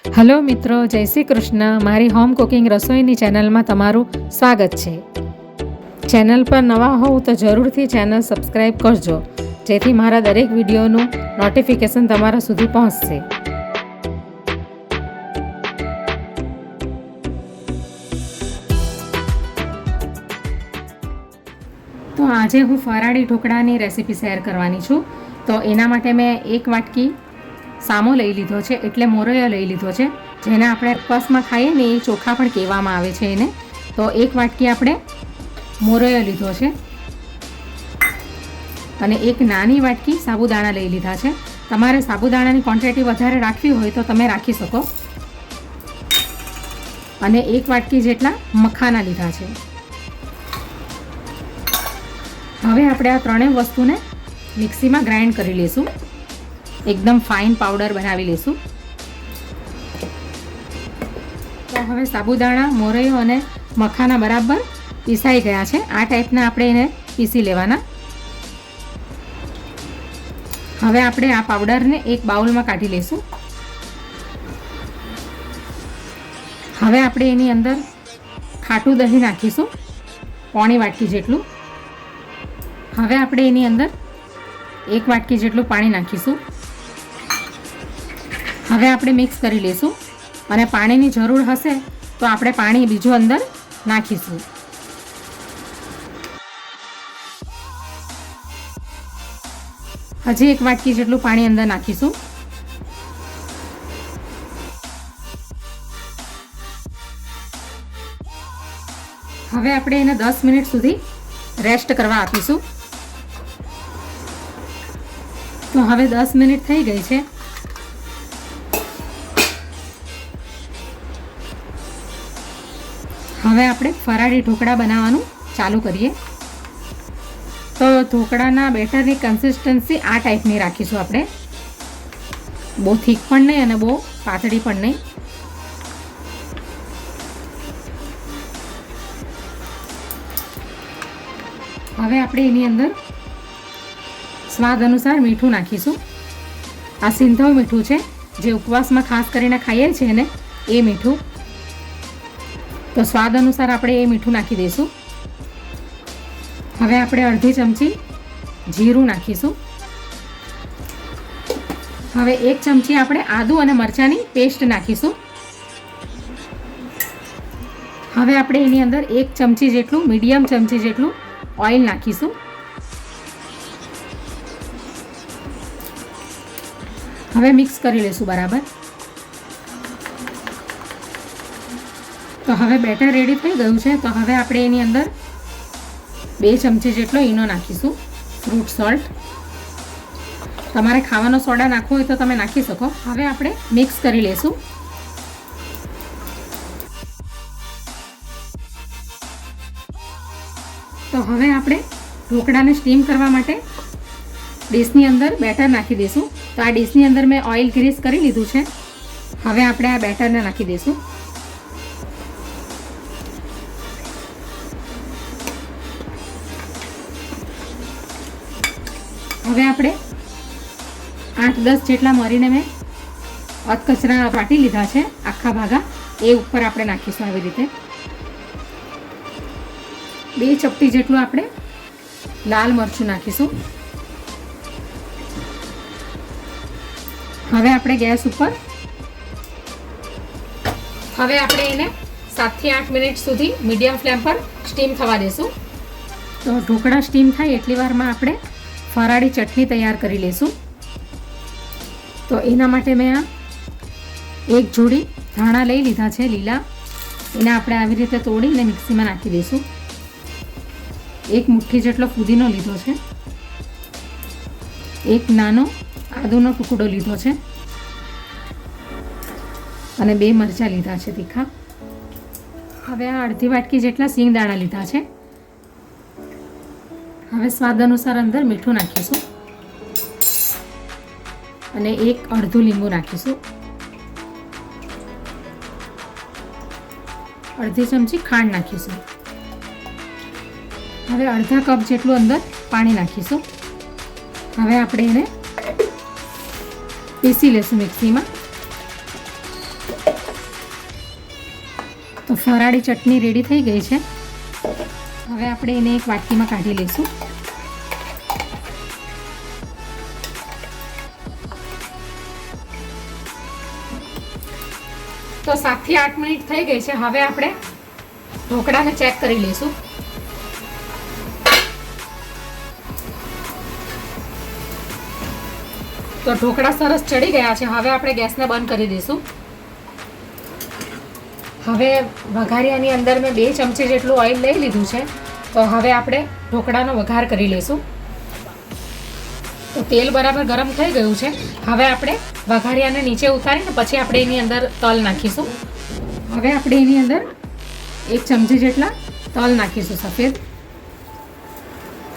Hello મિત્રો, જય શ્રી કૃષ્ણ. મારી હોમ કુકિંગ રસોઈની ચેનલમાં તમારું સ્વાગત છે. ચેનલ પર નવા હોવ તો જરૂરથી ચેનલ સબસ્ક્રાઈબ કરજો, જેથી મારા દરેક વિડીયોનું નોટિફિકેશન તમારા સુધી પહોંચશે. તો આજે હું ફરાળી ઢોકળાની રેસીપી શેર કરવાની છું. તો એના માટે મેં એક વાટકી સામો લઈ લીધો છે, એટલે મોરૈયો લઈ લીધો છે, જેને આપણે ઉપવાસમાં ખાઈએ ને એ ચોખા પણ કહેવામાં આવે છે એને. તો એક વાટકી આપણે મોરૈયો લીધો છે અને એક નાની વાટકી સાબુદાણા લઈ લીધા છે. તમારે સાબુદાણાની ક્વોન્ટિટી વધારે રાખવી હોય તો તમે રાખી શકો. અને એક વાટકી જેટલા મખાના લીધા છે. હવે આપણે આ ત્રણેય વસ્તુને મિક્સીમાં ગ્રાઇન્ડ કરી લઈશું. એકદમ ફાઇન પાવડર બનાવી લઈશું. તો હવે સાબુદાણા, મોરૈયો અને મખાના બરાબર પીસાઈ ગયા છે. આ ટાઈપના આપણે એને પીસી લેવાના. હવે આપણે આ પાવડરને એક બાઉલમાં કાઢી લઈશું. હવે આપણે એની અંદર ખાટું દહીં નાખીશું, પોણી વાટકી જેટલું. હવે આપણે એની અંદર એક વાટકી જેટલું પાણી નાખીશું. હવે આપણે મિક્સ કરી લઈશું અને પાણીની જરૂર હશે તો આપણે પાણી બીજું અંદર નાખીશું. હજી એક વાટકી જેટલું પાણી અંદર નાખીશું. હવે આપણે એને 10 મિનિટ સુધી રેસ્ટ કરવા આપીશું. તો હવે 10 મિનિટ થઈ ગઈ છે. હવે આપણે ફરાળી ઢોકળા બનાવવાનું ચાલુ કરીએ. તો ઢોકળાના બેટરની કન્સિસ્ટન્સી આ ટાઈપની રાખીશું આપણે. બહુ થીક પણ નહીં અને બહુ પાતળી પણ નહીં. હવે આપણે એની અંદર સ્વાદ અનુસાર મીઠું નાખીશું. આ સિંધવ મીઠું છે, જે ઉપવાસમાં ખાસ કરીને ખાઈએ છીએ ને એ મીઠું. તો સ્વાદ અનુસાર આપણે એ મીઠું નાખી દઈશું. હવે આપણે અડધી ચમચી જીરું નાખીશું. હવે એક ચમચી આપણે આદુ અને મરચાંની પેસ્ટ નાખીશું. હવે આપણે એની અંદર એક ચમચી જેટલું, મીડિયમ ચમચી જેટલું ઓઇલ નાખીશું. હવે મિક્સ કરી લઈશું બરાબર. તો હવે બેટર રેડી થઈ ગયું છે. તો હવે આપણે એની અંદર 2 ચમચી જેટલો ઈનો નાખીશું, ફ્રૂટ સોલ્ટ. તમારે ખાવાનો સોડા નાખવો હોય તો તમે નાખી શકો. હવે આપણે મિક્સ કરી લઈશું. તો હવે આપણે ઢોકળાને સ્ટીમ કરવા માટે ડીશની અંદર બેટર નાખી દઈશું. તો આ ડીશની અંદર મેં ઓઇલ ગ્રીસ કરી લીધું છે. હવે આપણે આ બેટરને નાખી દઈશું. હવે આપણે 8-10 જેટલા મરીને મેં અધકચરા વાટી લીધા છે, આખા ભાગા, એ ઉપર આપણે નાખીશું આવી રીતે. 2 ચપટી જેટલું આપણે લાલ મરચું નાખીશું. હવે આપણે ગેસ ઉપર એને 7 થી 8 મિનિટ સુધી મીડિયમ ફ્લેમ પર સ્ટીમ થવા દેશું. તો ઢોકળા સ્ટીમ થાય એટલી વારમાં આપણે ફરાળી ચટણી તૈયાર કરી લઈશું. તો એના માટે મેં આ એક જોડી ધાણા લઈ લીધા છે લીલા. એને આપણે આવી રીતે તોડીને મિક્સીમાં નાખી દઈશું. એક મુઠ્ઠી જેટલો ફુદીનો લીધો છે. એક નાનો આદુનો ટુકડો લીધો છે અને 2 મરચાં લીધા છે તીખા. હવે આ અડધી વાટકી જેટલા સિંગદાણા લીધા છે. હવે સ્વાદ અનુસાર અંદર મીઠું નાખીશું અને એક અડધું લીંબુ નાખીશું. અડધી ચમચી ખાંડ નાખીશું. હવે અડધા કપ જેટલું અંદર પાણી નાખીશું. હવે આપણે એને પીસી લેશું મિક્સીમાં. તો ફરાળી ચટણી રેડી થઈ ગઈ છે. હવે આપણે એને એક વાટકીમાં કાઢી લઈશું. તો 7 થી 8 મિનિટ થઈ ગઈ છે. હવે આપણે ઢોકળાને ચેક કરી લઈશું. તો ઢોકળા સરસ ચડી ગયા છે. હવે આપણે ગેસને બંધ કરી દઈશું. હવે વઘારિયાની અંદર મેં 2 ચમચી જેટલું ઓઇલ લઈ લીધું છે. તો હવે આપણે ઢોકળાનો વઘાર કરી લઈશું. તો તેલ બરાબર ગરમ થઈ ગયું છે. હવે આપણે વઘારિયાને નીચે ઉતારીને પછી આપણે એની અંદર તલ નાખીશું. હવે આપણે એની અંદર 1 ચમચી જેટલા તલ નાખીશું સફેદ.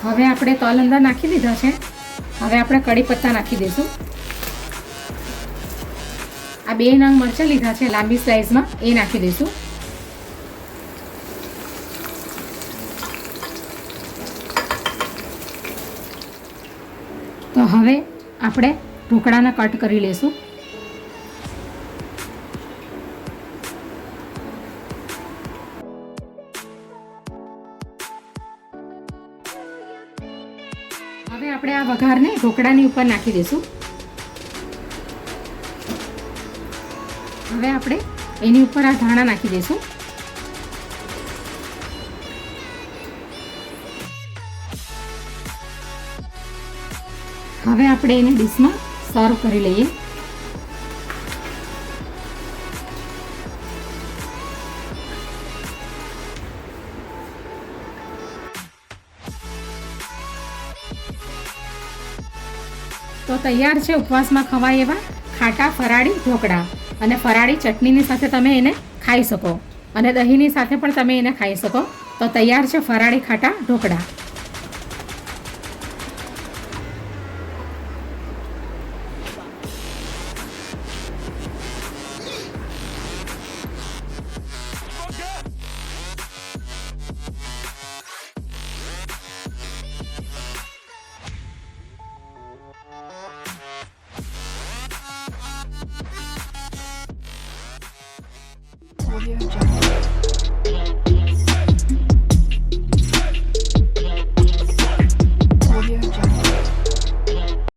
હવે આપણે તલ અંદર નાખી દીધા છે. હવે આપણે કડી પત્તા નાખી દઈશું. આ 2 નંગ મરચાં લીધા છે લાંબી સ્લાઇસમાં, એ નાખી દઈશું. તો હવે આપણે ઢોકળાને કટ કરી લઈશું. હવે આપણે આ વઘારને ઢોકળાની ઉપર નાખી દઈશું. હવે આપણે એની ઉપર આ ધાણા નાખી દઈશું. હવે આપણે એને ડીશમાં સર્વ કરી લઈએ. તો તૈયાર છે ઉપવાસમાં ખવાય એવા ખાટા ફરાળી ઢોકળા. અને ફરાળી ચટણીની સાથે તમે એને ખાઈ શકો અને દહીંની સાથે પણ તમે એને ખાઈ શકો. તો તૈયાર છે ફરાળી ખાટા ઢોકળા. Audio Jungle.